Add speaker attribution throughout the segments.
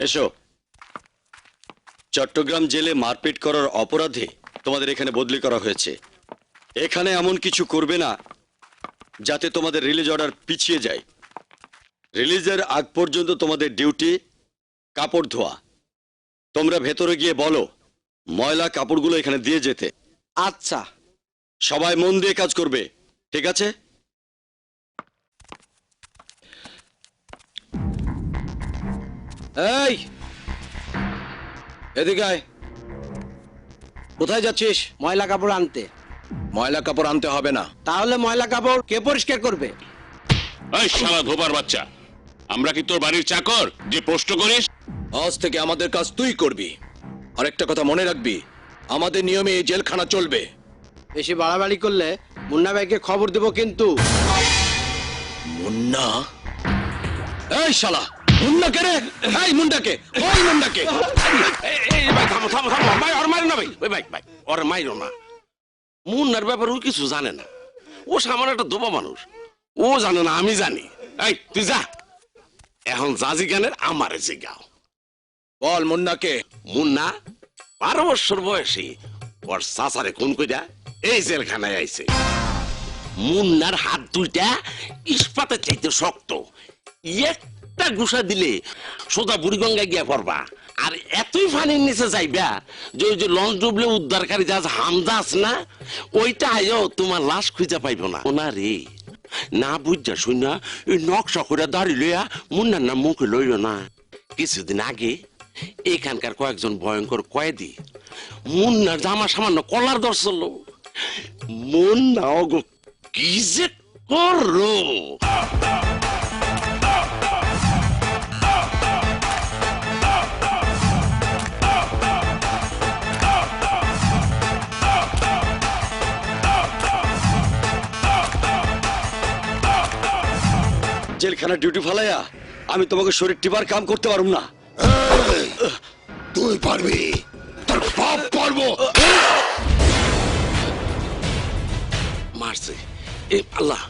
Speaker 1: এসো। চট্টগ্রাম জেলে মারপিট করার অপরাধে তোমাদের এখানে বদলি করা হয়েছে। এখানে এমন কিছু করবে না যাতে তোমাদের রিলিজ অর্ডার পিছিয়ে যায়। রিলিজের আগ পর্যন্ত তোমাদের ডিউটি কাপড় ধোয়া। তোমরা ভেতরে গিয়ে বলো ময়লা কাপড়গুলো এখানে দিয়ে যেতে।
Speaker 2: আচ্ছা।
Speaker 1: সবাই মন দিয়ে কাজ করবে, ঠিক আছে?
Speaker 2: এই এদিকে আয়। কোথায় যাচ্ছিস? ময়লা কাপড় আনতে। ময়লা কাপড় আনতে হবে না। তাহলে ময়লা কাপড় কে পরিষ্কার করবে?
Speaker 3: এই শালা ধোবার বাচ্চা, আমরা কি তোর বাড়ির চাকর যে প্রশ্ন করিস?
Speaker 4: আজ থেকে আমাদের কাজ তুই করবি। আরেকটা কথা মনে রাখবি, আমাদের নিয়মে এই জেলখানা চলবে।
Speaker 2: বেশি বাড়াবাড়ি করলে মুন্না ভাইকে খবর দেব কিন্তু।
Speaker 4: মুন্না? এই শালা মুন্নাকে রে! এই মুন্ডাকে! ওই মুন্ডাকে!
Speaker 5: এই ভাই থামো থামো থামো, ভাই ওর মারো না ভাই, ওই ভাই ভাই ওর মাইরো না। মুন্নার ব্যাপারে ও কিছু জানে না, ও সামান্য একটা দোবা মানুষ, ও জানে না আমি জানি। এই তুই যা, এখন জাজি জ্ঞানের আমারে জিগাও।
Speaker 4: বল মুন্নাকে।
Speaker 5: মুন্না 12 বছর বয়সে ওর চাচারে খুন কইরা এই জেলখানায় আইছে। মুন্নার হাত দুইটা ইস্পাতের চাইতে শক্ত, একটা গুছা দিলে সোজা বুড়িগঙ্গায় গিয়া পড়বা। আর এতই পানির নিচে যাইবা যে ওই যে লঞ্চ ডুবলে উদ্ধারকারী জাহাজ হামজা আছে না, ওইটা আয়ও তোমার লাশ খুঁজে পাইব না। ওনা রে না বুঝা শুনা এই নকশা করে দাঁড়ি লইয়া মুন্নার নাম মুখে লইল না। কিছুদিন আগে এখানকার কয়েকজন ভয়ঙ্কর কয়েদি মুন্নার জামা সামান্য কলার ধরছিল। মুন্না ওগো কি যে করলো!
Speaker 1: জেলখানা ডিউটি ফালাইয়া আমি তোমাকে শরীর টিপার কাম করতে পারুম না।
Speaker 4: তুই পারবি, তোর বাপ পারবো।
Speaker 5: মারছে এ আল্লাহ!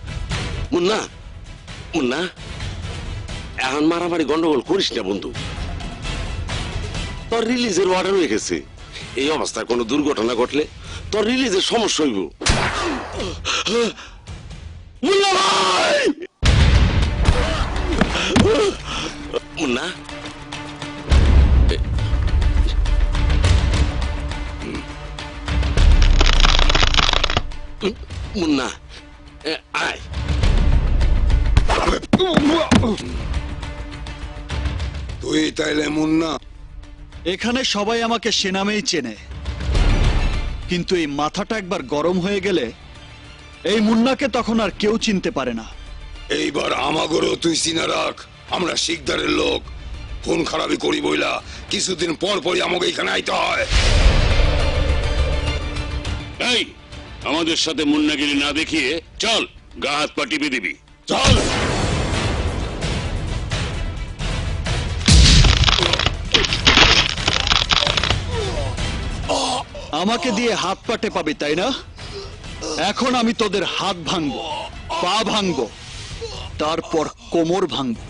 Speaker 5: মুন্না মুন্না, এখন মারামারি গন্ডগোল করিস না বন্ধু, তোর রিলিজের অর্ডার হয়ে গেছে। এই অবস্থায় কোনো দুর্ঘটনা ঘটলে তোর রিলিজের সমস্যা হইব। মুন্না ভাই! মুন্না মুন্না আয়।
Speaker 4: তুই তাইলে মুন্না?
Speaker 6: এখানে সবাই আমাকে সে নামেই চেনে, কিন্তু এই মাথাটা একবার গরম হয়ে গেলে এই মুন্নাকে তখন আর কেউ চিনতে পারে না।
Speaker 4: এইবার আমাগরও তুই চিনা রাখ, আমরা শিকদারের লোক। খুন খারাপি করি বইলা কিছুদিন পর পরই আমাকে এখানে আইতে হয়।
Speaker 3: এই আমাদের সাথে মুন্নাগিরি না দেখিয়ে চল, গা হাত পা টিপে দিবি।
Speaker 4: চল।
Speaker 6: আমাকে দিয়ে হাত পাটে পাবি তাই না? এখন আমি তোদের হাত ভাঙবো, পা ভাঙবো, তারপর কোমর ভাঙবো।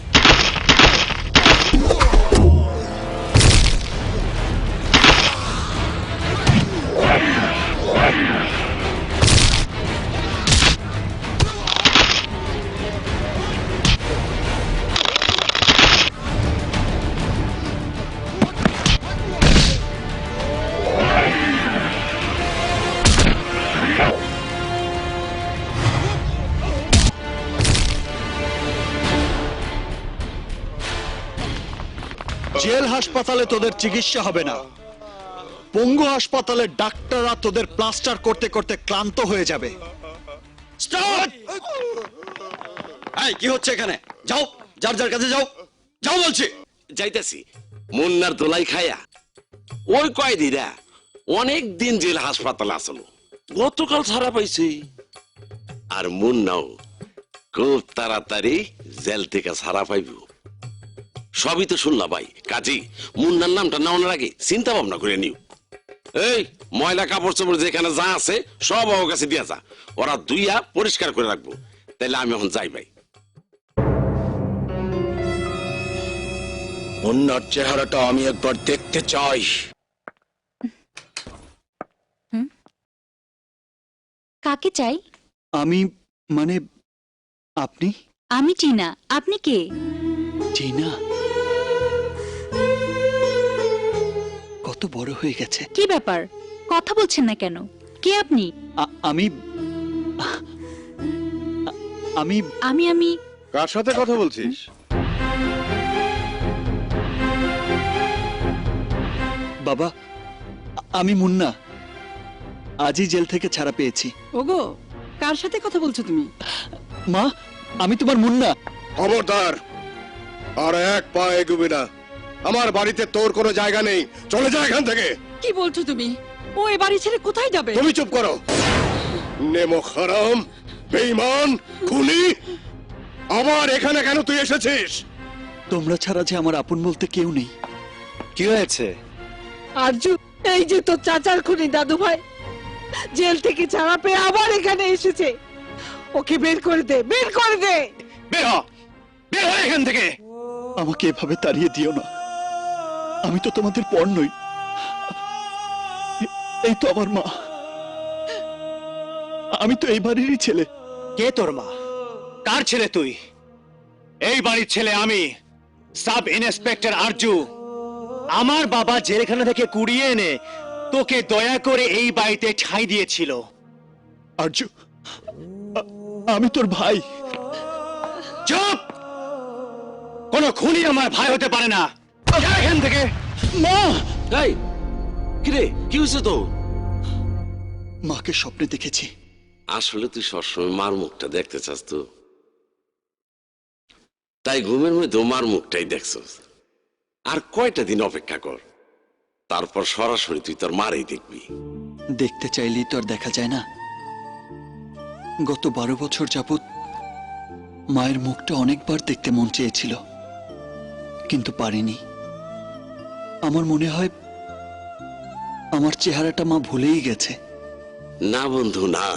Speaker 6: জেল হাসপাতালে তোদের চিকিৎসা হবে না, পঙ্গু হাসপাতালে ডাক্তাররা তোদের প্লাস্টার করতে করতে ক্লান্ত হয়ে যাবে।
Speaker 1: এই কি হচ্ছে এখানে? যাও, যার যার কাছে যাও, যাও বলছি।
Speaker 5: যাইতেছি। মুন্নার দোলাই খায়া ওই কয়েদিরা অনেক দিন জেল হাসপাতালে আসলো, গতকাল ছাড়া পাইছে। আর মুন্নাও খুব তাড়াতাড়ি জেল থেকে ছাড়া পাইব। সবই তো শুনলাম ভাই, কাজী মুন্নার নামটা নেওয়ার আগে চিন্তা ভাবনা করে নিও। এই ময়লা কাপড় চোপড় যেখানে যা আছে সব ওর কাছে দিয়া যা, ওরা ধুইয়া পরিষ্কার করে রাখবো। তাইলে আমি এখন যাই ভাই।
Speaker 2: মুন্নার চেহারাটা আমি একবার দেখতে চাই।
Speaker 7: কাকে চাই?
Speaker 6: আমি মানে আপনি?
Speaker 7: আমি টিনা। আপনি কে?
Speaker 6: টিনা কত বড় হয়ে গেছে।
Speaker 7: কি ব্যাপার, কথা বলছেন না কেন? কে আপনি?
Speaker 6: আমি আমি
Speaker 7: আমি আমি
Speaker 8: কার সাথে কথা বলছিস?
Speaker 6: বাবা, আমি মুন্না। আজই জেল থেকে ছাড়া পেয়েছি।
Speaker 9: ওগো, কার সাথে কথা বলছো তুমি?
Speaker 6: মা, আমি তোমার মুন্না।
Speaker 8: খবরদার, আর এক পা এগোবি না। আমার বাড়িতে তোর কোনো জায়গা নেই, চলে যা এখান থেকে।
Speaker 9: কি বলছো তুমি? ও এ বাড়ি ছেড়ে কোথায় যাবে?
Speaker 8: তুমি চুপ করো। নেমো হারাম, বেঈমান, খুনি। আবার এখানে কেন তুই এসেছিস?
Speaker 6: তোমরা ছাড়া যে আমার আপন বলতে কেউ নেই।
Speaker 2: কি হয়েছে?
Speaker 9: আরজু, এই যে তোর চাচার খুনি দাদু ভাই জেল থেকে ছাড়া পেয়ে আবার এখানে এসেছে। ওকে বের করে দে, বের করে দে।
Speaker 2: বের হ, বের হ এখান থেকে।
Speaker 6: আমাকে এভাবে তাড়িয়ে দিও না। আমি তো তোমাদের পর নই। এই তো আমার মা। আমি তো এই বাড়িরই ছেলে।
Speaker 2: কে তোর মা? কার ছেলে তুই? এই বাড়ির ছেলে আমি, সাব ইন্সপেক্টর আরজু। আমার বাবা জেলখানা থেকে কুড়িয়ে এনে তোকে দয়া করে এই বাড়িতে ঠাঁই দিয়েছিল।
Speaker 6: আরজু, আমি তোর ভাই।
Speaker 2: চুপ! কোন খুনি আমার ভাই হতে পারে না। যা এখান থেকে।
Speaker 6: মা!
Speaker 5: এই কিরে, কি হয়েছে তো?
Speaker 6: মাকে স্বপ্নে দেখেছি।
Speaker 5: আসলে তুই সবসময় মার মুখটা দেখতে চাস তো, তাই ঘুমের মধ্যে মার মুখটাই দেখছস। আর কয়টা দিন অপেক্ষা কর, তারপর সরাসরি তুই তোর মারেই দেখবি।
Speaker 6: দেখতে চাইলেই তো আর দেখা যায় না। গত 12 বছর যাবৎ মায়ের মুখটা অনেকবার দেখতে মন চেয়েছিল, কিন্তু পারিনি। আমার মনে হয় আমার চেহারাটা মা ভুলেই গেছে।
Speaker 5: না বন্ধু, না।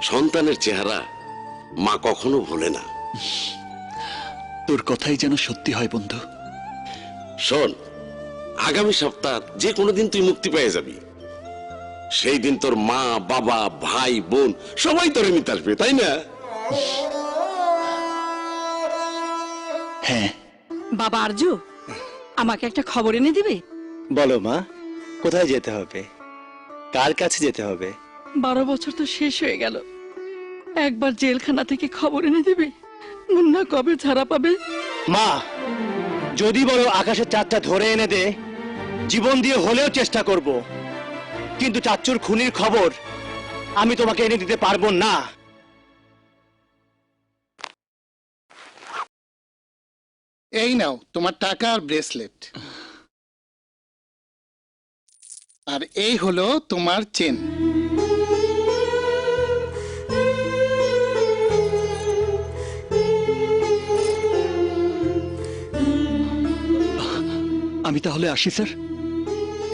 Speaker 5: সন্তানের চেহারা মা কখনো ভোলে না।
Speaker 6: তোর কথাই যেন সত্যি হয় বন্ধু।
Speaker 5: শোন, আগামী সপ্তাহ যে কোনো দিন তুই মুক্তি পেয়ে যাবি। সেই দিন তোর মা, বাবা, ভাই, বোন সবাই তোর নিতে আসবে, তাই না?
Speaker 6: হ্যাঁ।
Speaker 9: বাবা আরজু, আমাকে একটা খবর এনে দিবে?
Speaker 2: বলো মা, কোথায় যেতে হবে? কার কাছে যেতে হবে?
Speaker 9: 12 বছর তো শেষ হয়ে গেল। একবার জেলখানা থেকে খবর এনে দিবে, মুন্না কবে ছাড়া পাবে?
Speaker 2: মা, যদি বলো আকাশের চাঁদটা ধরে এনে দে, জীবন দিয়ে হলেও চেষ্টা করব, কিন্তু চাচ্চুর খুনির খবর আমি তোমাকে এনে দিতে পারবো না।
Speaker 10: এই নাও তোমার টাকা আর ব্রেসলেট, আর এই হলো তোমার চেন।
Speaker 6: আমি তাহলে আসি স্যার।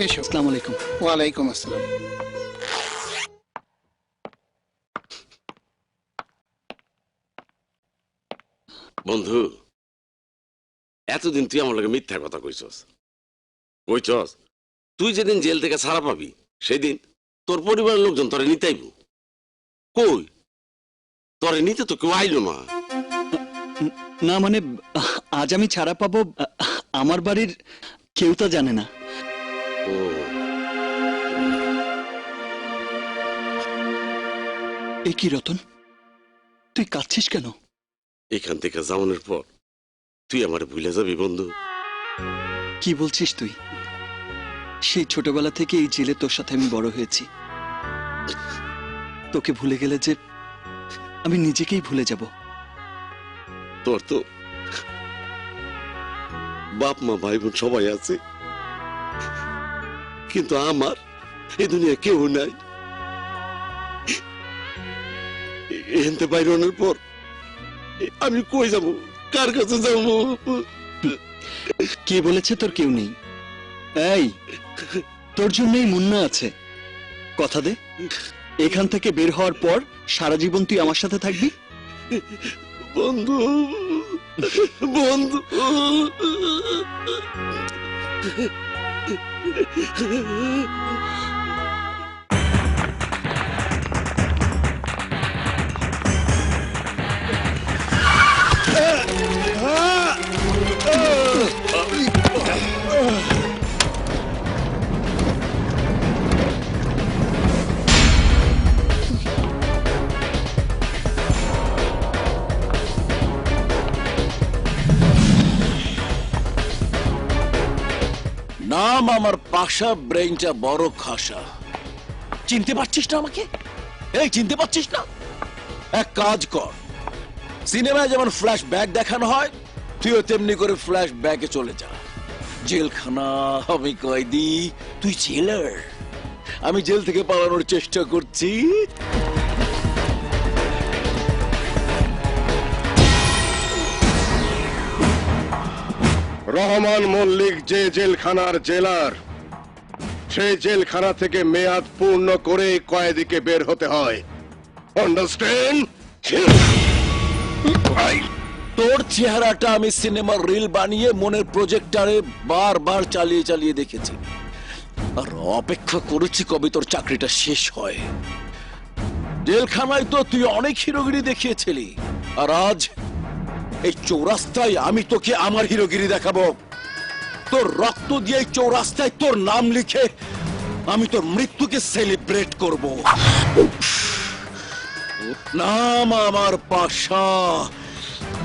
Speaker 10: এসো।
Speaker 6: আসসালামু আলাইকুম।
Speaker 10: ওয়ালাইকুম আসসালাম।
Speaker 5: বন্ধু, এতদিন তুই আমার লগে মিথ্যা কথা কইছস। তুই যেদিন জেল থেকে ছাড়া পাবি সেদিন তোর পরিবারের লোকজন তোরে নিতে আইব। কই, তোরে নিতে তো কেউ আইলো না।
Speaker 6: না মানে, আজ আমি ছাড়া পাবো আমার বাড়ির কেউ তা জানে না।
Speaker 5: ও,
Speaker 6: এ কি রতন, তুই কাঁদছিস কেন?
Speaker 5: এখান থেকে যাওয়ানোর পর তুই আমার ভুলে যাবি বন্ধু।
Speaker 6: কি বলছিস তুই? সেই ছোটবেলা থেকে এই জেলে তোর সাথে আমি বড় হয়েছি। তোকে ভুলে গেলে যে আমি নিজেকেই ভুলে যাব।
Speaker 5: তোর তো বাপ মা ভাই বোন সবাই আছে, কিন্তু আমার এই দুনিয়া কেউ নাই। এনতে বাইরনের পর আমি কই যাব, কার কাছে যাব?
Speaker 6: কে বলেছে তোর কেউ নেই? এই, তোর জন্যই মুন্না আছে। কথা দে, এখান থেকে বের হওয়ার পর সারা জীবন তুই আমার সাথে থাকবি।
Speaker 5: বন্ধু, বন্ধু
Speaker 2: নাম আমার পাশা, ব্রেইনটা বড় খাসা। চিনতে পারছিস না আমাকে? এই চিনতে পারছিস না? এক কাজ কর, সিনেমায় যেমন ফ্ল্যাশ ব্যাক দেখানো হয় তুইও তেমনি করে ফ্ল্যাশ ব্যাকে চলে যা। জেলখানা, আমি কয়েদি, তুই জেলার। আমি জেল থেকে পালানোর চেষ্টা করছি।
Speaker 8: রহমান মল্লিক যে জেলখানার জেলার, সেই জেলখানা থেকে মেয়াদ পূর্ণ করে কয়েদিকে বের হতে হয়। আন্ডারস্ট্যান্ড?
Speaker 2: তোর চেহারাটা আমি সিনেমার রিল বানিয়ে মনের প্রজেক্টরে বারবার চালিয়ে চালিয়ে দেখেছি, আর অপেক্ষা করেছি কবে তোর চাকরিটা শেষ হয়। জেলখানায় তো তুই অনেক হিরোগিরি দেখিয়েছিলি, আর আজ এই চৌরাস্তায় আমি তোকে আমার হিরোগিরি দেখাবো। তোর রক্ত দিয়ে এই চৌরাস্তায় তোর নাম লিখে আমি তোর মৃত্যুকে সেলিব্রেট করব। নাম আমার পাশা,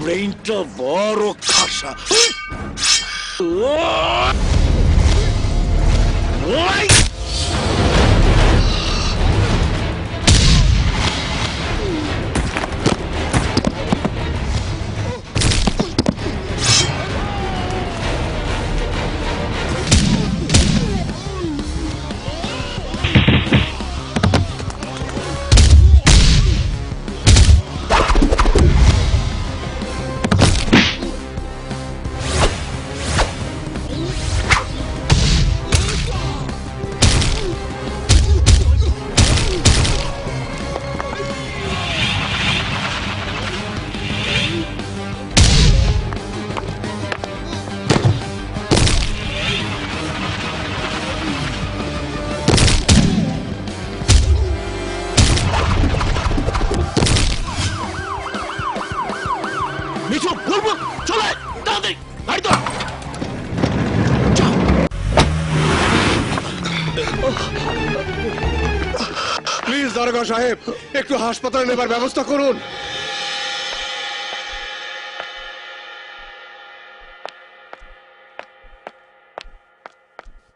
Speaker 2: ব্রেইনটা বড় খাসা।
Speaker 8: প্লিজ দারোগা সাহেব, একটু হাসপাতালে নেবার ব্যবস্থা করুন।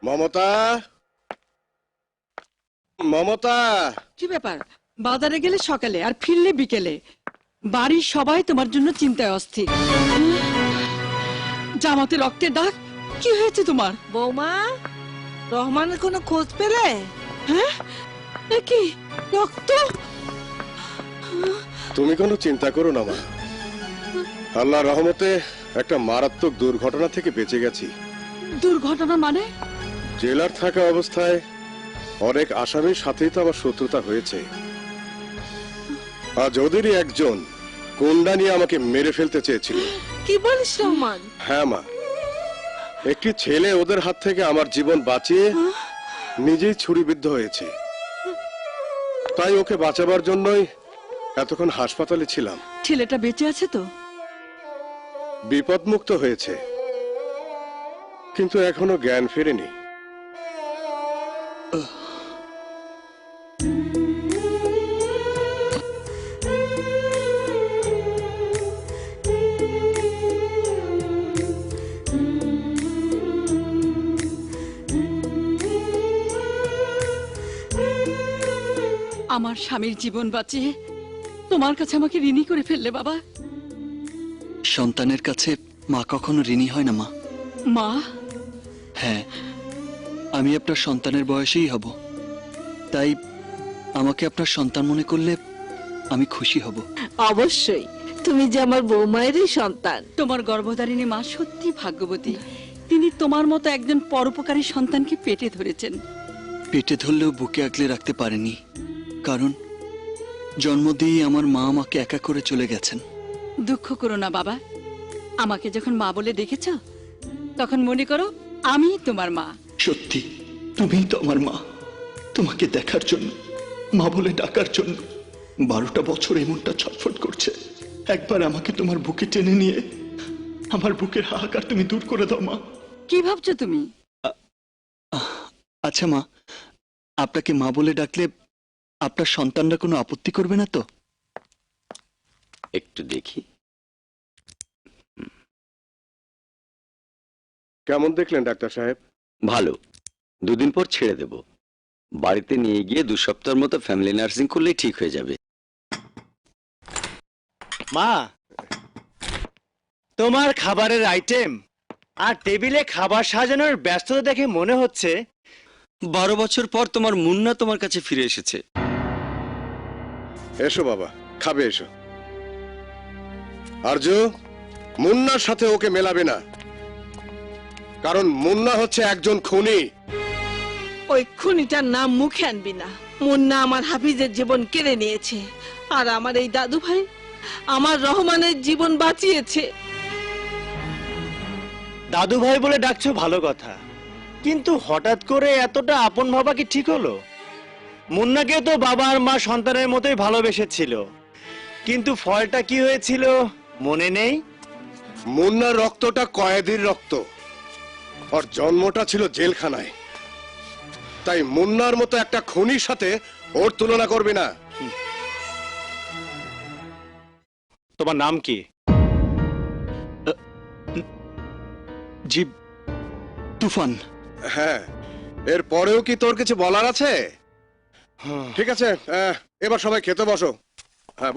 Speaker 8: মমতা, মমতা।
Speaker 9: কি ব্যাপার? বাজারে গেলে সকালে আর ফিরলে বিকেলে। বাড়ির সবাই তোমার জন্য চিন্তায় অস্থির। জামাতে রক্তের দাগ, কি হয়েছে তোমার?
Speaker 11: বৌমা, রহমানের কোনো খোঁজ পেলে?
Speaker 9: হ্যাঁ, এ কি রক্ত?
Speaker 8: তুমি কোনো চিন্তা করো না মা, আল্লাহর রহমতে একটা মারাত্মক দুর্ঘটনা থেকে বেঁচে গেছি।
Speaker 9: দুর্ঘটনা মানে?
Speaker 8: জেলার থাকা অবস্থায় অনেক আসামির সাথেই তো আমার শত্রুতা হয়েছে। আজ ওদেরই একজন কোন্ডা নিয়ে আমাকে মেরে ফেলতে চেয়েছিল।
Speaker 11: কি বলিস রহমান?
Speaker 8: হ্যাঁ মা, একটি ছেলে ওদের হাত থেকে আমার জীবন বাঁচিয়ে নিজেই ছুরিবিদ্ধ হয়েছে। তাই ওকে বাঁচাবার জন্যই এতক্ষণ হাসপাতালে ছিলাম।
Speaker 9: ছেলেটা বেঁচে আছে তো?
Speaker 8: বিপদমুক্ত হয়েছে, কিন্তু এখনো জ্ঞান ফেরেনি।
Speaker 9: আমার স্বামীর জীবন বাঁচিয়ে তোমার কাছে আমাকে ঋণী করে ফেললে বাবা।
Speaker 6: সন্তানের কাছে মা কখনো ঋণী হয় না মা।
Speaker 9: মা?
Speaker 6: হ্যাঁ, আমি আপনার সন্তানের বয়সেই হব, তাই আমাকে আপনার সন্তান মনে করলে আমি খুশি হব।
Speaker 11: অবশ্যই, তুমি যে আমার বৌমায়েরই সন্তান।
Speaker 9: তোমার গর্ভধারিণী মা সত্যি ভাগ্যবতী। তিনি তোমার মতো একজন পরোপকারী সন্তানকে পেটে ধরেছেন।
Speaker 6: পেটে ধরলেও বুকে আগলে রাখতে পারেনি, কারণ জন্ম দিয়েই আমার মা আমাকে একা করে চলে গেছেন।
Speaker 9: দুঃখ করো না বাবা,
Speaker 11: আমাকে যখন মা বলে ডেকেছ তখন মনে করো আমি তোমার মা।
Speaker 6: সত্যি তুমিই তো আমার মা। তোমাকে দেখার জন্য, মা বলে ডাকার জন্য 12টা বছর এমনটা ছটফট করছে। একবার আমাকে তোমার বুকে টেনে নিয়ে আমার বুকের হাহাকার তুমি দূর করে দাও মা।
Speaker 11: কি ভাবছো তুমি?
Speaker 6: আচ্ছা মা, আপনাকে মা বলে ডাকলে আপনার সন্তানরা কোনো আপত্তি করবে না তো?
Speaker 1: একটু দেখি।
Speaker 8: কেমন দেখলেন ডাক্তার সাহেব?
Speaker 1: ভালো, 2 দিন পর ছেড়ে দেব। বাড়িতে নিয়ে গিয়ে 2 সপ্তাহের মতো ফ্যামিলি নার্সিং করলেই ঠিক হয়ে যাবে।
Speaker 2: মা, তোমার খাবারের আইটেম আর টেবিলে খাবার সাজানোর ব্যস্ততা দেখে মনে হচ্ছে
Speaker 1: 12 বছর পর তোমার মুন্না তোমার কাছে ফিরে এসেছে।
Speaker 8: এসো বাবা, খাবে এসো। আরজু, মুন্নার সাথে ওকে মেলাবে না, কারণ মুন্না হচ্ছে একজন খুনি।
Speaker 9: ওই খুনিটার নাম মুখে আনবি না। মুন্না আমার হাফিজের জীবন কেড়ে নিয়েছে, আর আমার এই দাদু ভাই আমার রহমানের জীবন বাঁচিয়েছে।
Speaker 2: দাদু ভাই বলে ডাকছো ভালো কথা, কিন্তু হঠাৎ করে এতটা আপন ভাবা কি ঠিক হলো? মুন্নাকে তো বাবা আর মা সন্তানের মতোই ভালোবেসেছিল, কিন্তু ফলটা কি হয়েছিল মনে নেই?
Speaker 8: মুন্নার রক্তটা কয়েদির রক্ত, ওর জন্মটা ছিল জেলখানায়। তাই মুন্নার মতো একটা খুনির সাথে ওর তুলনা করবি না।
Speaker 2: তোমার নাম কি?
Speaker 6: জি, তুফান।
Speaker 8: হ্যাঁ, এর পরেও কি তোর কিছু বলার আছে? ঠিক আছে, এবার সবাই খেতে বসো। হ্যাঁ,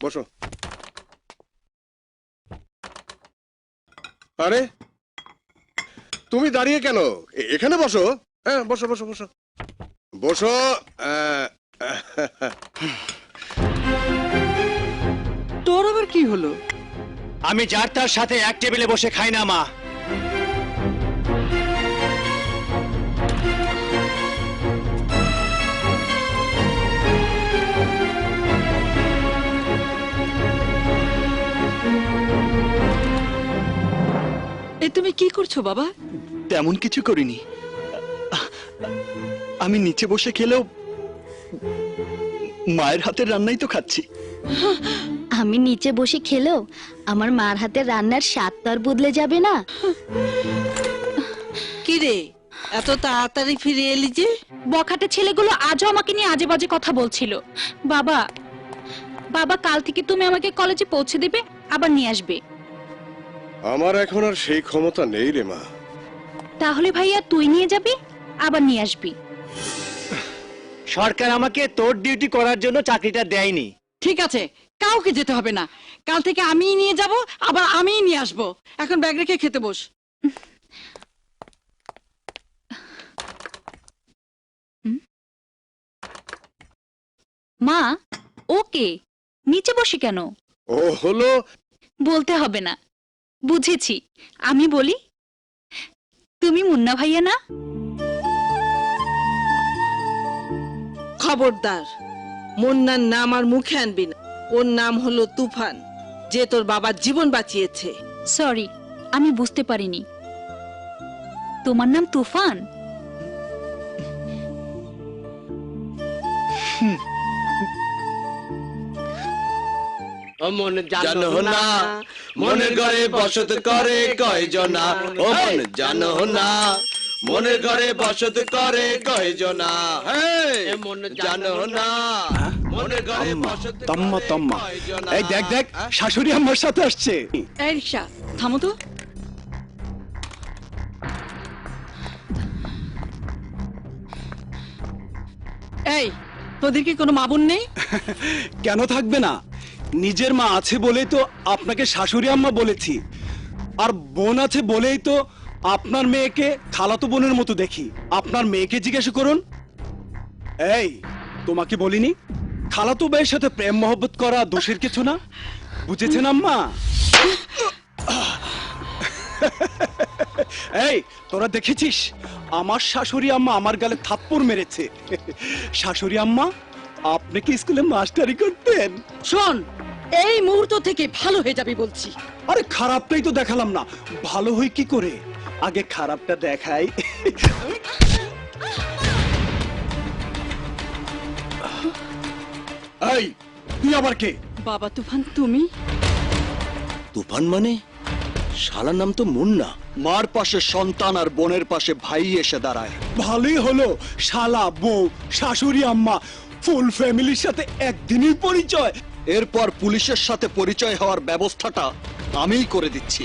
Speaker 8: বসো। আরে তুমি দাঁড়িয়ে কেন? এখানে বসো। হ্যাঁ, বসো।
Speaker 11: তোর আবার কি হলো?
Speaker 2: আমি যার তার সাথে এক টেবিলে বসে খাই না মা।
Speaker 11: তুমি কি করছো বাবা?
Speaker 6: তেমন কিছু করিনি। আমি নিচে বসে খেলেও মায়ের হাতের রান্নাই তো খাচ্ছি।
Speaker 7: আমি নিচে বসে খেলেও আমার মার হাতের রান্নার স্বাদ তো আর বদলে যাবে না।
Speaker 9: কি রে, এত তাড়াতাড়ি ফিরে এলি যে?
Speaker 7: বখাটে ছেলেগুলো আজও আমাকে নিয়ে আজে বাজে কথা বলছিল। বাবা কাল থেকে তুমি আমাকে কলেজে পৌঁছে দেবে, আবার নিয়ে আসবে।
Speaker 8: আমার এখন আর সেই ক্ষমতা নেই রে মা।
Speaker 7: তাহলে ভাইয়া তুই নিয়ে যাবি, আবার নিয়ে আসবি।
Speaker 2: সরকার আমাকে তোর ডিউটি করার জন্য চাকরিটা দেয়নি।
Speaker 11: ঠিক আছে, কাউকে যেতে হবে না। কাল থেকে আমিই নিয়ে যাব, আবার আমিই নিয়ে আসবো। এখন ব্যাগ রেখে খেতে বস।
Speaker 7: মা, ওকে নিচে বসে কেন?
Speaker 8: ও হলো,
Speaker 7: বলতে হবে না, বুঝেছি। আমি বলি, তুমি মুন্না ভাইয়া না?
Speaker 9: খবরদার, মুন্নার নাম আর মুখে আনবি না। ওর নাম হলো তুফান, যে তোর বাবার জীবন বাঁচিয়েছে।
Speaker 7: সরি, আমি বুঝতে পারিনি। তোমার নাম তুফান?
Speaker 5: জানো না মনের ঘরে বসত করে কয়জনা, ও মন জানো না মনের ঘরে বসত করে কয়জনা, মন জানো না মনের ঘরে বসত
Speaker 2: তম্মা। এই দেখ, শাশুড়ি আমার সাথে আসছে।
Speaker 11: এই রিক্সা থামো তো। এই, তোদের কি কোনো মা বোন নেই?
Speaker 2: কেন থাকবে না? নিজের মা আছে বলেই তো আপনাকে শাশুড়ি আম্মা বলেছি, আর বোন আছে বলেই তো আপনার মেয়েকে খালাতো বোনের মতো দেখি। আপনার মেয়েকে জিজ্ঞাসা করুন। এই, তোমাকে বলিনি খালাতো ভাইয়ের সাথে প্রেম মহব্বত করা দোষের কিছু না? বুঝেছেন আম্মা? এই, তোরা দেখেছিস আমার শাশুড়ি আম্মা আমার গালে থাপ্পড় মেরেছে। শাশুড়ি আম্মা, আপনি কি স্কুলে মাস্টারি করতেন?
Speaker 11: শোন, এই মুহূর্ত থেকে ভালো হয়ে যাবি বলছি।
Speaker 2: আরে খারাপটাই তো দেখালাম না, ভালো হই কি করে? আগে খারাপটা দেখাই। এই তুই আবার কে?
Speaker 11: বাবা তুফান, তুমি?
Speaker 2: তুফান মানে? শালার নাম তো মুন্না।
Speaker 6: মার পাশে সন্তান আর বোনের পাশে ভাই এসে দাঁড়ায়।
Speaker 2: ভালোই হলো, শালা, বউ, শাশুড়ি, আম্মা, ফুল ফ্যামিলির সাথে একদিনই পরিচয়।
Speaker 6: এরপর পুলিশের সাথে পরিচয় হওয়ার ব্যবস্থাটা আমিই করে দিচ্ছি।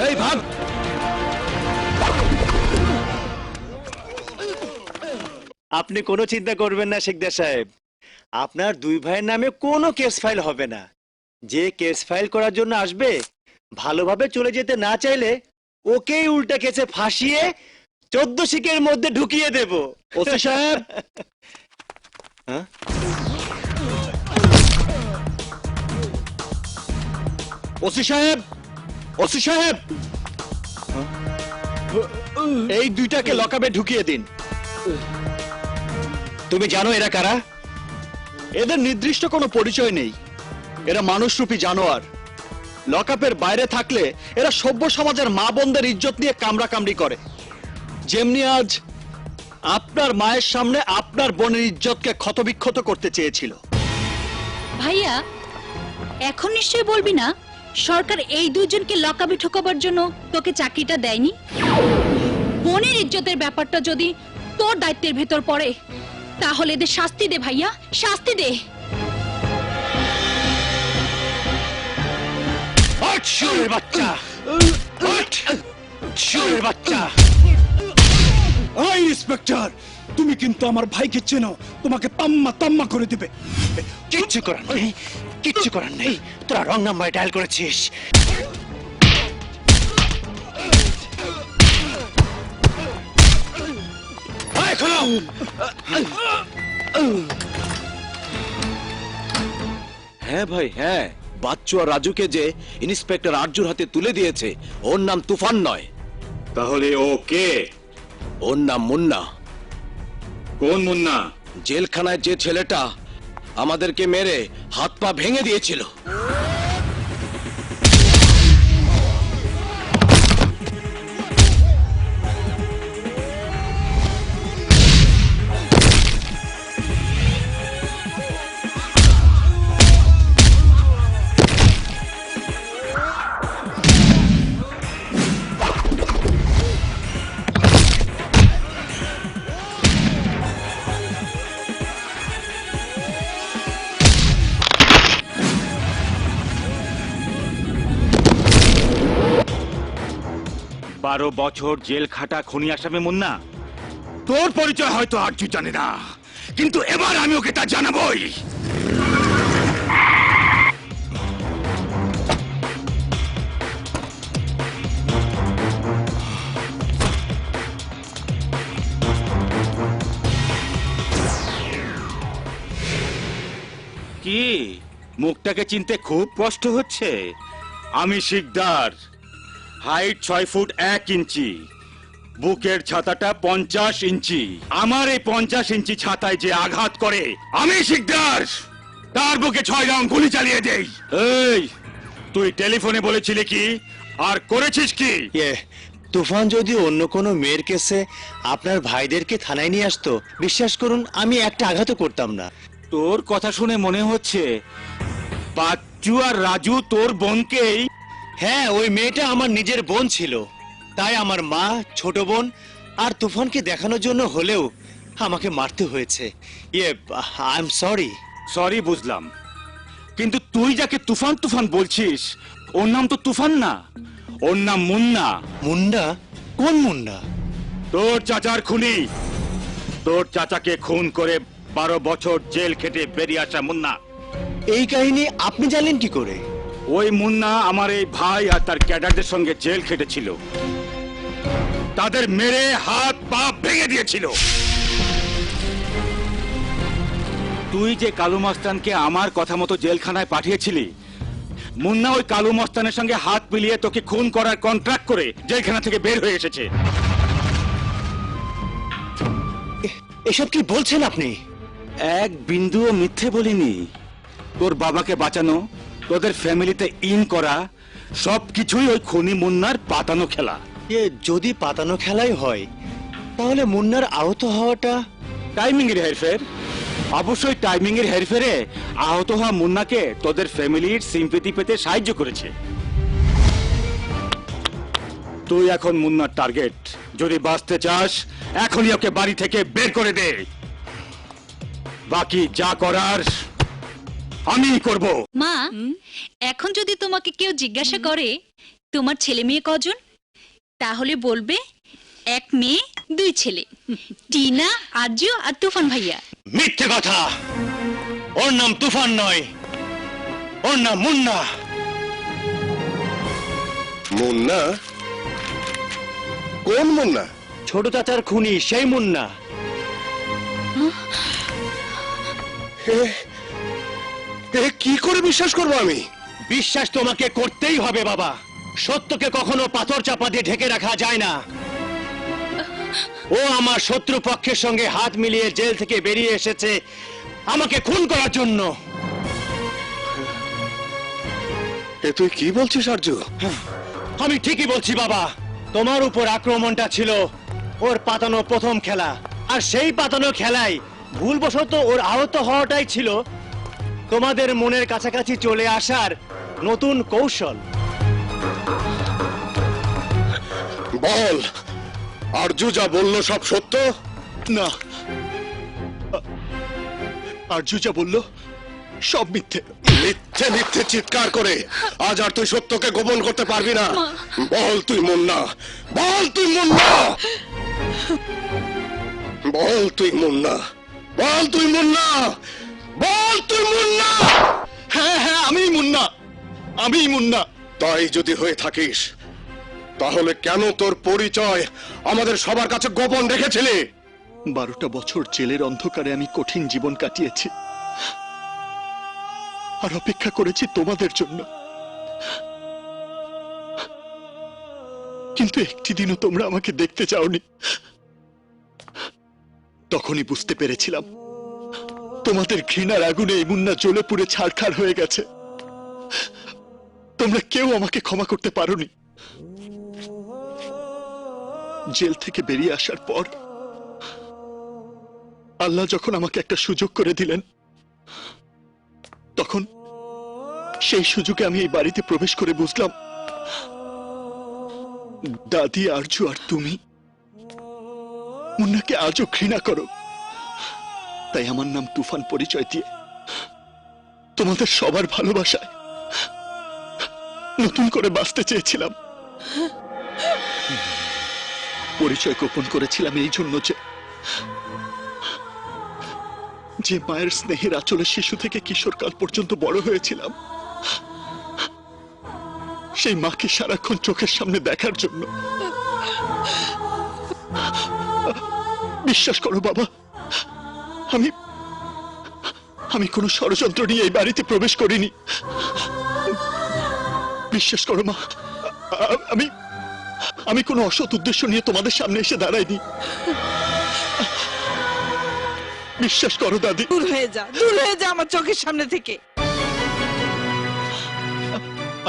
Speaker 2: এই ভাগ। আপনি কোনো চিন্তা করবেন না শিকদার সাহেব, আপনার দুই ভাইয়ের নামে কোনো কেস ফাইল হবে না। যে কেস ফাইল করার জন্য আসবে, ভালোভাবে চলে যেতে না চাইলে ওকেই উল্টা কেসে ফাঁসিয়ে 14 শিকের মধ্যে ঢুকিয়ে দেব।
Speaker 6: ওসি সাহেব,
Speaker 2: হ্যাঁ?
Speaker 6: ওসি সাহেব, ওসি সাহেব, এই দুইটাকে লকআপে ঢুকিয়ে দিন।
Speaker 2: তুমি জানো এরা কারা?
Speaker 6: এদের নির্দিষ্ট কোনো পরিচয় নেই, এরা মানুষরূপী জানোয়ার। লকআপের বাইরে থাকলে এরা সভ্য সমাজের মা বোনদের ইজ্জত নিয়ে কামড়াকামড়ি করে, যেমনি আজ আপনার মায়ের সামনে আপনার বোনের ইজ্জতকে ক্ষতবিক্ষত করতে চেয়েছিল।
Speaker 7: ভাইয়া, এখন নিশ্চয়ই বলবি না সরকার এই দুজনকে লকআপে ঠোকাবার জন্য তোকে চাকরিটা দেয়নি? বোনের ইজ্জতের ব্যাপারটা যদি তোর দায়িত্বের ভেতর পড়ে, তাহলে এদের শাস্তি দে ভাইয়া, শাস্তি দে।
Speaker 2: চোরের বাচ্চা, চোরের বাচ্চা।
Speaker 12: ওই ইন্সপেক্টর, তুমি কিন্তু আমার ভাইকে চেনো, তোমাকে তাম্মা তাম্মা করে দিবে।
Speaker 2: কিচ্ছু করার নেই, কিচ্ছু করার নেই, তোরা রং নাম্বারে ডায়াল করেছিস। এই খোলো।
Speaker 5: হ্যাঁ ভাই হ্যাঁ, বাচ্চু আর রাজুকে যে ইন্সপেক্টর আরজুর হাতে তুলে দিয়েছে, ওর নাম তুফান নয়।
Speaker 3: তাহলে ও কে?
Speaker 5: ওর নাম মুন্না।
Speaker 3: কোন মুন্না?
Speaker 5: জেলখানায় যে ছেলেটা আমাদেরকে মেরে হাত পা ভেঙে দিয়েছিল।
Speaker 12: বারো বছর জেল খাটা খুনি আসামি মুন্না, তোর পরিচয় হয়তো আরজু জানে না, কিন্তু এবার আমি ওকে তা জানাবই। কি মুখটাকে চিনতে খুব কষ্ট হচ্ছে? আমি শিকদার, হাইট 6 ফুট 1 ইঞ্চি, বুকের ছাতাটা 50 ইঞ্চি। আমার এই 50 ইঞ্চি ছাতায় যে আঘাত করে, আমি শিকদার তার বুকে 6 রাউন্ড গুলি চালিয়ে দেই। এই, তুই টেলিফোনে বলেছিলি কি আর করেছিস কি?
Speaker 2: তুফান যদি অন্য কোনো মেয়ের কেসে আপনার ভাইদেরকে থানায় নিয়ে আসতো, বিশ্বাস করুন আমি একটা আঘাতও করতাম না।
Speaker 12: তোর কথা শুনে মনে হচ্ছে বাচ্চু আর রাজু তোর বোনকেই।
Speaker 2: হ্যাঁ, ওই মেয়েটা আমার নিজের বোন ছিল, তাই আমার মা, ছোট বোন আর তুফানকে দেখানোর জন্য হলেও আমাকে মারতে হয়েছে। I am sorry.
Speaker 12: সরি বুঝলাম, কিন্তু তুই যাকে তুফান তুফান বলছিস ওর নাম তো তুফান না, ওর নাম মুন্না।
Speaker 2: মুন্না? কোন মুন্না?
Speaker 12: তোর চাচার খুনি, তোর চাচাকে খুন করে 12 বছর জেল খেটে বেরিয়ে আসা মুন্না।
Speaker 2: এই কাহিনী আপনি জানলেন কি করে?
Speaker 12: ওই মুন্না আমার এই ভাই আর তার ক্যাডারদের সঙ্গে জেল খেটেছিল, তাদের মেরে হাত পা ভেঙে দিয়েছিল। তুই যে কালু মস্তানকে আমার কথা মতো জেলখানায় পাঠিয়েছিলি, মুন্না ওই কালু মস্তানের সঙ্গে হাত মিলিয়ে তোকে খুন করার কন্ট্রাক্ট করে জেলখানা থেকে বের হয়ে এসেছে।
Speaker 2: এসব কি বলছেন আপনি?
Speaker 12: এক বিন্দুও মিথ্যে বলিনি। তোর বাবাকে বাঁচানো, তোদের ফ্যামিলিতে ইন করা, সবকিছুই ওই খুনি মুন্নার পাতানো খেলা।
Speaker 2: যদি পাতানো খেলাই হয় তাহলে মুন্নার আহত হওয়াটা?
Speaker 12: টাইমিং এর হেরফের, অবশ্যই টাইমিং এর হেরফেরে আহত হওয়া মুন্নাকে তোদের ফ্যামিলির সিম্পেথি পেতে সাহায্য করেছে। তুই এখন মুন্নার টার্গেট। যদি বাঁচতে চাস এখনই ওকে বাড়ি থেকে বের করে দে, বাকি যা করার আমি করব।
Speaker 7: মা, এখন যদি তোমাকে কেউ জিজ্ঞাসা করে তোমার ছেলে মেয়ে কজন, তাহলে বলবে 1 মেয়ে 2 ছেলে, টিনা, আরজু আর তুফান ভাইয়া।
Speaker 2: মিথ্যে কথা, ওর নাম তুফান নয়, ওর নাম মুন্না।
Speaker 8: মুন্না? কোন মুন্না?
Speaker 2: ছোট চাচার খুনি সেই মুন্না।
Speaker 8: কি করে বিশ্বাস করবো আমি?
Speaker 2: বিশ্বাস তোমাকে করতেই হবে বাবা, সত্যকে কখনো পাথর চাপা দিয়ে ঢেকে রাখা যায় না। ও আমার শত্রু পক্ষের সঙ্গে হাত মিলিয়ে জেল থেকে বেরিয়ে এসেছে আমাকে খুন করার জন্য।
Speaker 8: এ তুই কি বলছিস আরজু?
Speaker 2: আমি ঠিকই বলছি বাবা, তোমার উপর আক্রমণটা ছিল ওর পাতানো প্রথম খেলা, আর সেই পাতানো খেলায় ভুলবশত ওর আহত হওয়াটাই ছিল তোমাদের মনের কাছাকাছি চলে আসার নতুন কৌশল।
Speaker 8: বল, আরজু যা বললো সব সত্য?
Speaker 6: না, আরজু যা বললো সব মিথ্যে।
Speaker 8: মিথ্যে মিথ্যে চিৎকার করে আজ আর তুই সত্যকে গোপন করতে পারবি না। বল তুই মুন্না, বল তুই মুন্না, বল তুই মুন্না, বল তুই মুন্না, বল তুই মুন্না।
Speaker 6: হ্যাঁ হ্যাঁ, আমি মুন্না, আমি মুন্না।
Speaker 8: তাই যদি হয়ে থাকিস তাহলে কেন তোর পরিচয় আমাদের সবার কাছে গোপন রেখেছিলি?
Speaker 6: 12টা বছর জেলের অন্ধকারে আমি কঠিন জীবন কাটিয়েছি, আর অপেক্ষা করেছি তোমাদের জন্য, কিন্তু একটি দিনও তোমরা আমাকে দেখতে চাওনি। তখনই বুঝতে পেরেছিলাম তোমাদের ঘৃণার আগুনে এই মুন্না জ্বলে পুড়ে ছারখার হয়ে গেছে। তোমরা কেউ আমাকে ক্ষমা করতে পারোনি। জেল থেকে বেরিয়ে আসার পর আল্লাহ যখন আমাকে একটা সুযোগ করে দিলেন, তখন সেই সুযোগে আমি এই বাড়িতে প্রবেশ করে বুঝলাম দাদি, আরজু আর তুমি মুন্নাকে আজও ঘৃণা করো। তাই আমার নাম তুফান পরিচয় দিয়ে তোমাদের সবার ভালোবাসায় নতুন করে বাঁচতে চেয়েছিলাম। পরিচয় গোপন করেছিলাম এই জন্য যে মায়ের স্নেহের আঁচলে শিশু থেকে কিশোরকাল পর্যন্ত বড় হয়েছিলাম, সেই মাকে সারাক্ষণ চোখের সামনে দেখার জন্য। বিশ্বাস করো বাবা, আমি কোনো ষড়যন্ত্র নিয়ে এই বাড়িতে প্রবেশ করিনি। বিশ্বাস করো মা, আমি কোনো অসৎ উদ্দেশ্য নিয়ে তোমাদের সামনে এসে দাঁড়াইনি। বিশ্বাস করো দাদি।
Speaker 9: দূর হয়ে যা, দূর হয়ে যা আমার চোখের সামনে থেকে।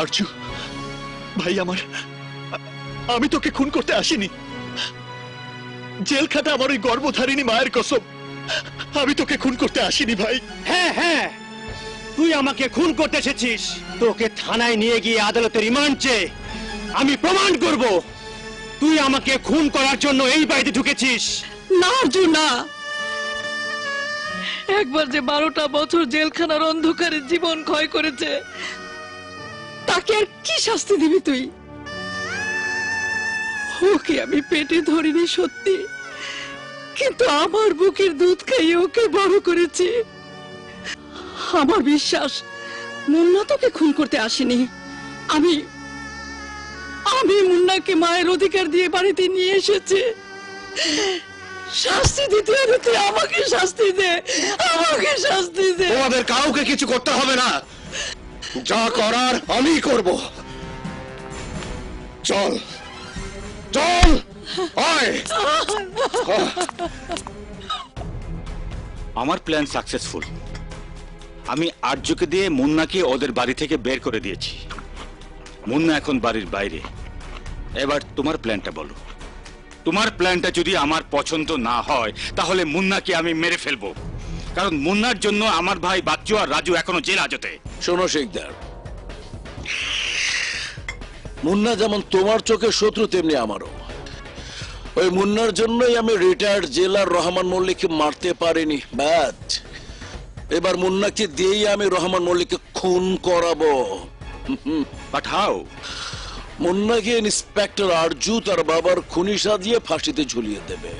Speaker 6: আরজু ভাই আমার, আমি তোকে খুন করতে আসিনি। জেল খাটা আমার ওই গর্ভধারিণী মায়ের কসম, আমি তোকে খুন করতে আসিনি ভাই।
Speaker 2: হ্যাঁ হ্যাঁ, তুই আমাকে খুন করতে এসেছিস। তোকে থানায় নিয়ে গিয়ে আদালতে রিমান্ড চেয়ে আমি প্রমাণ করব তুই আমাকে খুন করার জন্য এই বাড়িতে ঢুকেছিস।
Speaker 9: না আরজু না,
Speaker 11: একবার যে 12টা বছর জেলখানার অন্ধকারে জীবন ক্ষয় করেছে, তাকে আর কি শাস্তি দিবি তুই? ওকে আমি পেটে ধরিনি সত্যি, কিন্তু আমার বুকের দুধ খাইয়ে ওকে বড় করেছি। আমার বিশ্বাস মুন্না তোকে খুন করতে আসেনি। আমি আমি মুন্নাকে মায়ের অধিকার দিয়ে বাড়িতে নিয়ে এসেছি। শাস্তি দিতে হলে তুই আমাকে শাস্তি দে, আমাকে শাস্তি দে।
Speaker 8: তোমাদের কাউকে কিছু করতে হবে না, যা করার আমি করব। চল চল, আয়।
Speaker 12: আমার প্ল্যান সাকসেসফুল। আমি আর্যকে দিয়ে মুন্নাকে ওদের বাড়ি থেকে বের করে দিয়েছি। মুন্না এখন বাড়ির বাইরে। এবার তোমার প্ল্যানটা বলো। তোমার প্ল্যানটা যদি আমার পছন্দ না হয় তাহলে মুন্নাকে আমি মেরে ফেলবো, কারণ মুন্নার জন্য আমার ভাই বাচ্চু আর রাজু এখনো জেল হাজতে।
Speaker 13: শোনো শেখদার, মুন্না যেমন তোমার চোখের শত্রু তেমনি আমারও। ওই মুন্নার জন্যই আমি রিটায়ার্ড জেলার রহমান মল্লিককে মারতে পারিনি। বাট এবার মুন্নাকে দিয়েই আমি রহমান মল্লিককে খুন করাবো।
Speaker 12: But how?
Speaker 13: মুন্নাকে ইন্সপেক্টর আরজু তার বাবার খুনি সাজিয়ে ফাঁসিতে ঝুলিয়ে দেবে।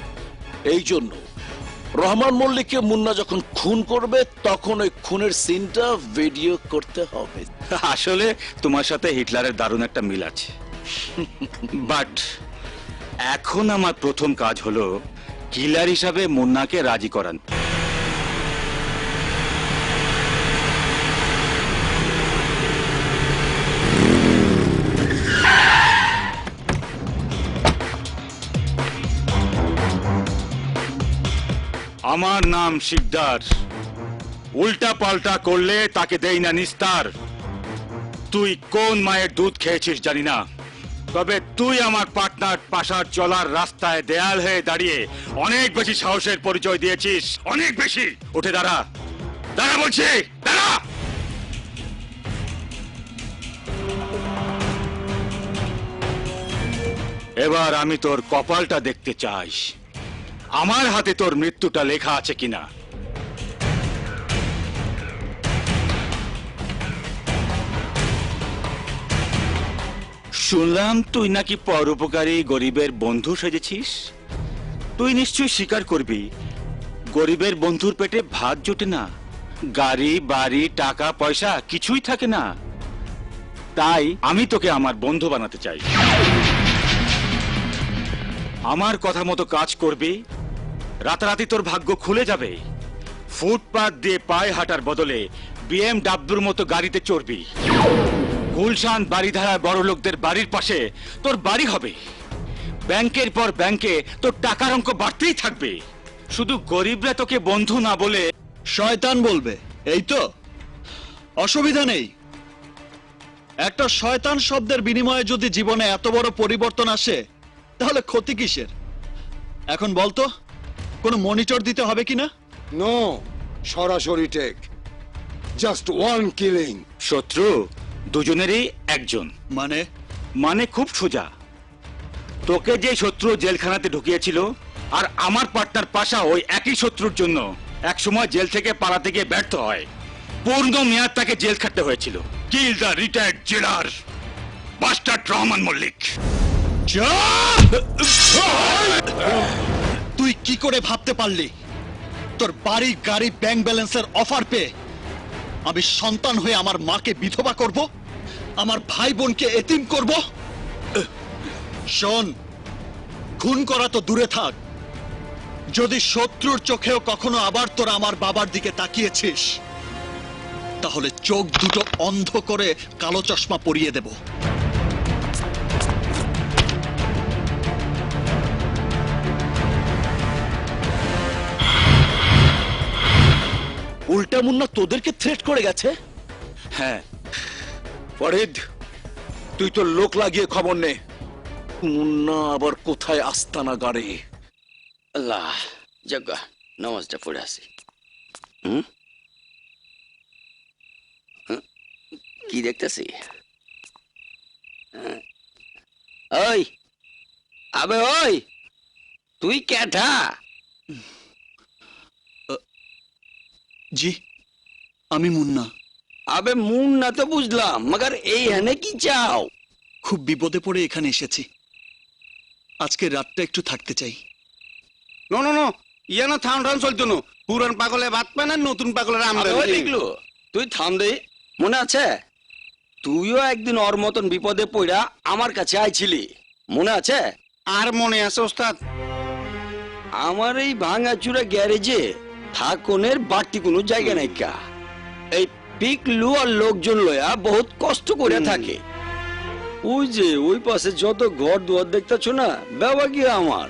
Speaker 13: এই জন্য রহমান মল্লিককে মুন্না যখন খুন করবে তখন ওই খুনের সিনটা ভিডিও করতে হবে।
Speaker 12: আসলে তোমার সাথে হিটলারের দারুণ একটা মিল আছে। বাট এখন আমার প্রথম কাজ হলো কিলার হিসাবে মুন্নাকে রাজি করান। আমার নাম শিকদার। উল্টা পাল্টা করলে তাকে দেই না নিস্তার। তুই কোন মায়ের দুধ খেয়েছিস জানি না, তবে তুই আমার পার্টনার পাশার চলার রাস্তায় দেয়াল হয়ে দাঁড়িয়ে অনেক বেশি সাহসের পরিচয় দিয়েছিস, অনেক বেশি। উঠে দাঁড়া, দাঁড়া বলছি, দাঁড়া। এবার আমি তোর কপালটা দেখতে চাই, আমার হাতে তোর মৃত্যুটা লেখা আছে কিনা। শুনলাম তুই নাকি পরোপকারী গরিবের বন্ধু সেজেছিস। তুই নিশ্চয়ই স্বীকার করবি গরিবের বন্ধুর পেটে ভাত জোটে না, গাড়ি বাড়ি টাকা পয়সা কিছুই থাকে না। তাই আমি তোকে আমার বন্ধু বানাতে চাই। আমার কথা মতো কাজ করবি, রাতারাতি তোর ভাগ্য খুলে যাবে। ফুটপাত দিয়ে পায়ে হাঁটার বদলে BMW মতো গাড়িতে চড়বি। গুলশান বাড়িধারা বড় লোকদের বাড়ির পাশে তোর বাড়ি হবে। ব্যাংকের পর ব্যাংকে তোর টাকার অঙ্ক বাড়তেই থাকবে। শুধু গরিবরা তোকে বন্ধু না বলে
Speaker 6: শয়তান বলবে, এই তো অসুবিধা নেই। একটা শয়তান শব্দের বিনিময়ে যদি জীবনে এত বড় পরিবর্তন আসে তাহলে ক্ষতি কিসের? এখন বলতো কোনো মনিটর দিতে হবে কিনা?
Speaker 4: নো, সরাসরি টেক, জাস্ট ওয়ান কিলিং।
Speaker 12: শত্রু দুজনেরই একজন।
Speaker 6: মানে
Speaker 12: খুব সোজা। তোকে যে শত্রু জেলখানাতে ঢুকিয়েছিল আর আমার পার্টনার পাশা ওই একই শত্রুর জন্য একসময় জেল থেকে পালাতে গিয়ে ব্যর্থ হয়। পূর্ণ মেয়াদ তাকে জেল খাটতে হয়েছিল। কিল দ্য রিটায়ার্ড জেলার বাস্টার্ড রহমান মল্লিক।
Speaker 6: তুই কি করে ভাবতে পারলি তোর বাড়ি গাড়ি ব্যাংক ব্যালেন্সের অফার পেয়ে আমি সন্তান হয়ে আমার মাকে বিধবা করব, আমার ভাই বোনকে এতিম করব? শোন, খুন করা তো দূরে থাক, যদি শত্রুর চোখেও কখনো আবার তোরা আমার বাবার দিকে তাকিয়েছিস তাহলে চোখ দুটো অন্ধ করে কালো চশমা পরিয়ে দেব।
Speaker 13: উল্টা মুন্না তোদেরকে থ্রেট করে গেছে?
Speaker 12: হ্যাঁ
Speaker 13: ফরিদ, তুই তো লোক লাগিয়ে খবর নে মুন্না আবার কোথায় আস্তানা গাড়ে।
Speaker 1: আল্লাহ জগ্গা, নামাজটা পড়ে আসি। কি দেখতেছি? ওই আবে, ওই তুই কেঠা?
Speaker 6: জি, আমি মুন্না।
Speaker 1: আবে মুন্না তো বুঝলাম, মগর এই হ্যানে কি চাও?
Speaker 6: খুব বিপদে পড়ে এখানে এসেছি। আজকে রাতটা একটু থাকতে চাই।
Speaker 12: নো নো নো, ইয়া না থাম থাম চলতো না। পুরান পাগলে বাদ পায় না, নতুন পাগলের আমদানি।
Speaker 1: দেখলো তুই থাম দে। মনে আছে তুইও একদিন ওর মতন বিপদে পড়া আমার কাছে আইছিলি, মনে আছে?
Speaker 12: আর মনে আছে ওস্তাদ?
Speaker 1: আমার এই ভাঙাচুরা গ্যারেজে থাকনের বাড়তি কোনো জায়গা নাই কা। এই পিকলু আর লোকজন লয়া বহুত কষ্ট করে থাকে। ওই যে ওই পাশে যত ঘর দুয়ার দেখতেছ না, বেবা গিয়া আমার।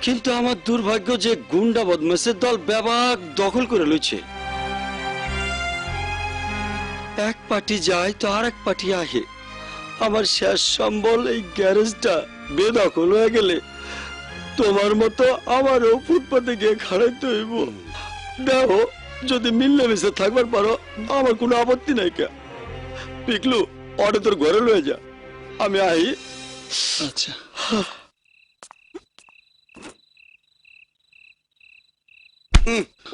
Speaker 1: কিন্তু আমার দুর্ভাগ্য যে গুন্ডা বদমাশের দল বেবাক দখল করে লইছে। এক পার্টি যায় তো আর এক পার্টি আহে। আমার শেষ সম্বল এই গ্যারেজটা বেদখল হয়ে গেলে তোমার মতো আমারও ফুটপাতে গিয়ে খাড়াইতে হইব। দেখো যদি মিললে মিশে থাকবার পারো আমার কোনো আপত্তি নাই কা। পিকলু অরে তোর ঘরে লয়ে যা, আমি আই।
Speaker 6: আচ্ছা।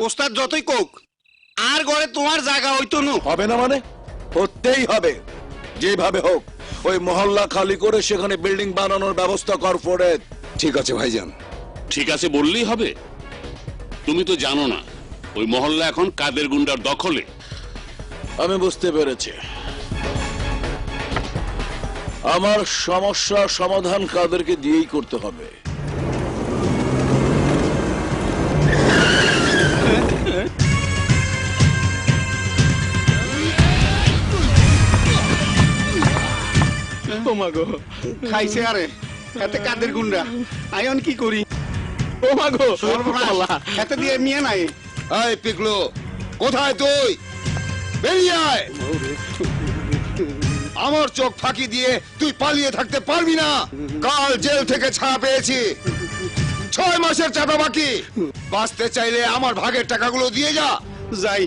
Speaker 12: ওস্তাদ যতই কোক, আর ঘরে তোমার জায়গা হইতো না।
Speaker 13: হবে না মানে? হতেই হবে, যেভাবে হোক। ওই মহল্লা খালি করে সেখানে বিল্ডিং বানানোর ব্যবস্থা কর ফোরেদ।
Speaker 4: ঠিক আছে ভাইজান।
Speaker 3: ঠিক আছে বললেই হবে? তুমি তো জানো না ওই মহল্লা এখন কাদের গুন্ডার দখলে।
Speaker 13: আমি বুঝতে পেরেছি। আমার সমস্যা সমাধান কাদেরকে দিয়েই করতে হবে।
Speaker 12: ও মাগো, খাইছে আরে এতে কাদের গুন্ডা। আয়ন কি করি? ও মাগো সর্বনাশ, এতে দিয়ে মিয়া নাই।
Speaker 4: এই পিকলু, কোথায় তুই? বেরিয়ে আয়। আমার চোখ ফাঁকি দিয়ে তুই পালিয়ে থাকতে পারবি না। কাল জেল থেকে ছাড়া পেয়েছি, 6 মাসের চাঁদা বাকি। বাঁচতে চাইলে আমার ভাগের টাকাগুলো দিয়ে যা।
Speaker 12: যাই,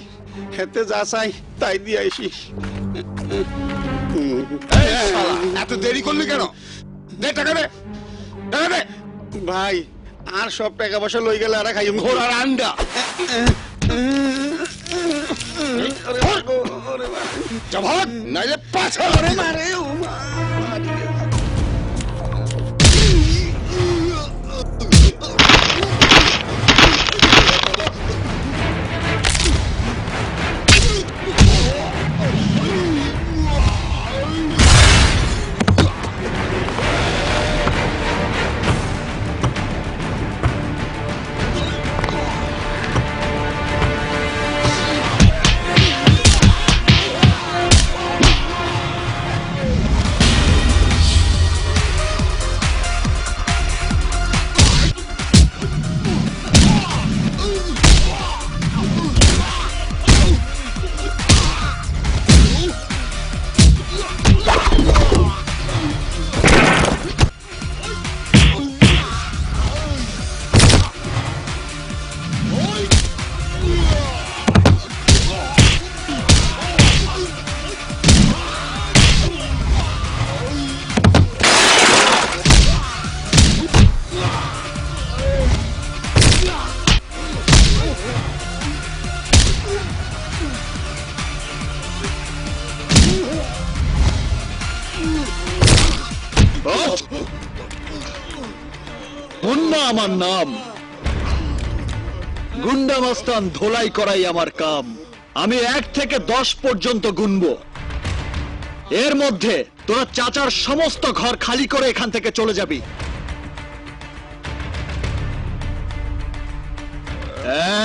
Speaker 12: খেতে যা চাই তাই দিয়ে আইসি।
Speaker 4: এই শালা, এত দেরি করলি কেন? দে টাকা, দে টাকা দে।
Speaker 12: ভাই আর সব টাকা পয়সা লই গেলে আর খাইম
Speaker 4: ঘোড়ার আন্ডা। যা ভাগ, নাইলে পাছা
Speaker 12: মারে।
Speaker 6: মুন্না আমার নাম, গুন্ডা মাস্তান ধোলাই করাই আমার কাম। আমি 1 থেকে 10 পর্যন্ত গুনবো। এর মধ্যে তোরা চাচার সমস্ত ঘর খালি করে এখান থেকে চলে যাবি।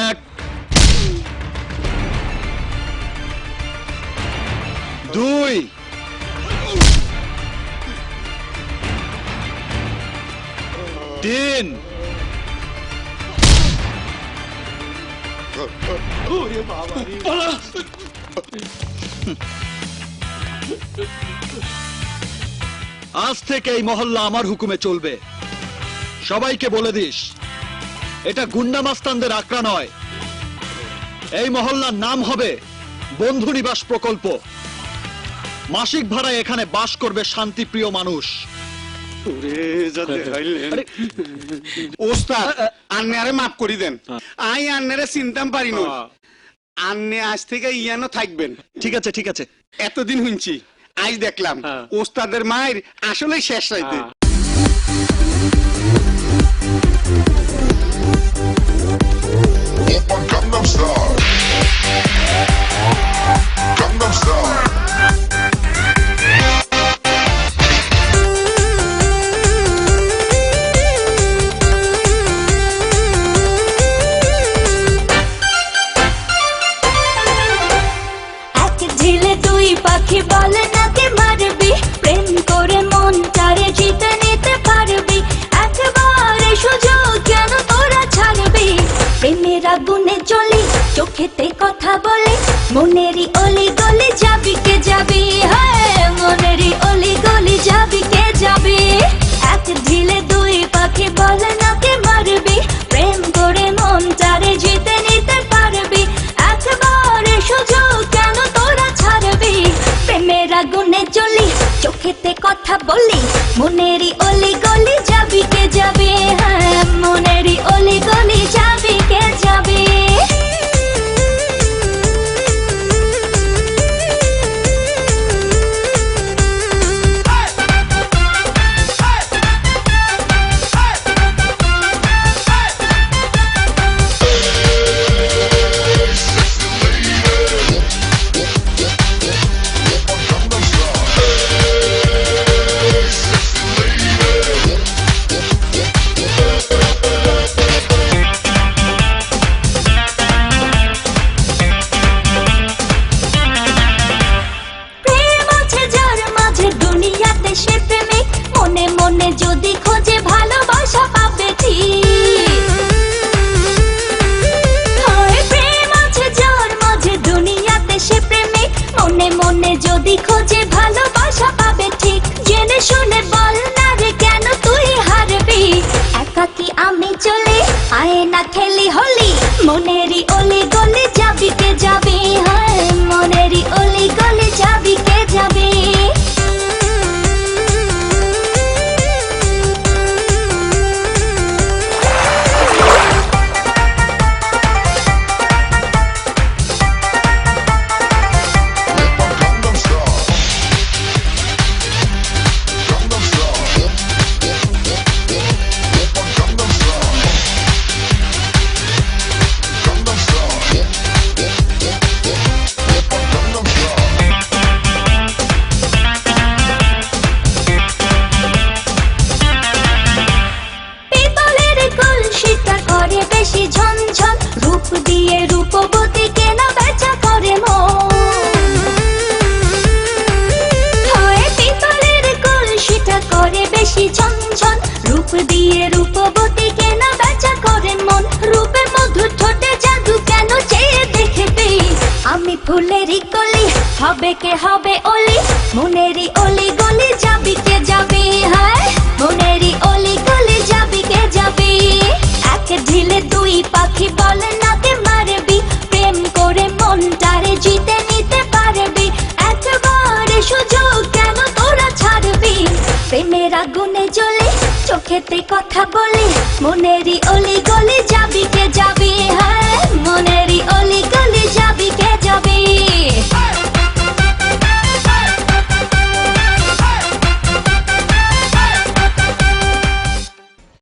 Speaker 6: 1 2 3 আজ থেকে এই মহল্লা আমার হুকুমে চলবে। সবাইকে বলে দিস এটা গুন্ডা মাস্তানদের আকড়া নয়। এই মহল্লার নাম হবে বন্ধু নিবাস প্রকল্প। মাসিক ভাড়ায় এখানে বাস করবে শান্তিপ্রিয় মানুষ।
Speaker 12: ওস্তাদ আন্নারে মাফ করি দেন, আই আন্নারে চিনতাম পারি না।
Speaker 10: আন্নে আজ থেকে ইয়ানো থাকবেন।
Speaker 6: ঠিক আছে ঠিক আছে।
Speaker 10: এতদিন শুনছি, আজ দেখলাম ওস্তাদের মায়ের আসলে শেষ রাইতে।
Speaker 14: ঝিলে তুই পাখি বলে নাকে মারবি, প্রেম করে মন চারে জিতে নিতে পারবি, একবারে সুযোগ কেন তোরা ছাড়বি, প্রেমের আগুনে চলি চোখেতে কথা বলে, মনেরই অলি গলি যাবি কে যাবি, হ্যাঁ মনেরই অলি গলি যাবি কে যাবি, এক ঝিলে দুই পাখি বলে নাকে মারবি, প্রেম করে মন চারে জিতে নিতে পারবি, একবারে সুযোগ কেন তোরা ছাড়বি, প্রেমের আগুনে চলি চোখেতে কথা বলি, মনেরই অলি গলি যাবি কে যাবি, হ্যাঁ মনেরই অলি গলি যাবি কে যাবি। প্রেম আছে যার মাঝে দুনিয়াতে সে প্রেমিক, মনে মনে যদি খোঁজে ভালোবাসা পাবে ঠিক, হয় প্রেম আছে যার মাঝে দুনিয়াতে সে প্রেমিক, মনে মনে যদি খোঁজে ভালোবাসা পাবে ঠিক, জেনে শুনে বল না রে কেন তুই হারবি, একাকি আমি চলে আয় না খেলি হলি, মনেরই অলি গলি যাবি কে যাবি, হয় মনেরই অলি গলি যাবি কে যাবি। পিতলের কলসিটা করে বেশি ঝনঝন, রূপ দিয়ে রূপবতী কেনা বেচা করে মন, হয় পিতলের কলসিটা করে বেশি ঝনঝন, রূপ দিয়ে রূপবতী কেনা বেচা করে মন, রূপে মধুর ঠোঁটে জাদু কেন চেয়ে দেখবি, আমি ফুলেরই কলি হবে কে হবে অলি, মনেরই অলি গলি যাবি কে যাবি, হ্যাঁ মনেরই অলি গলি যাবি কে যাবি, এক ঢিলে দুই পাখি বলে নাকে মারবি, প্রেম করে মনটারে জিতে নিতে পারবি, একবারে সুযোগ কেন তোরা ছাড়বি, প্রেমের আগুনে জ্বলে চোখেতে কথা বলে, মনেরই অলি গলি যাবি কে যাবি, হ্যাঁ মনেরই অলি গলি যাবি কে যাবি।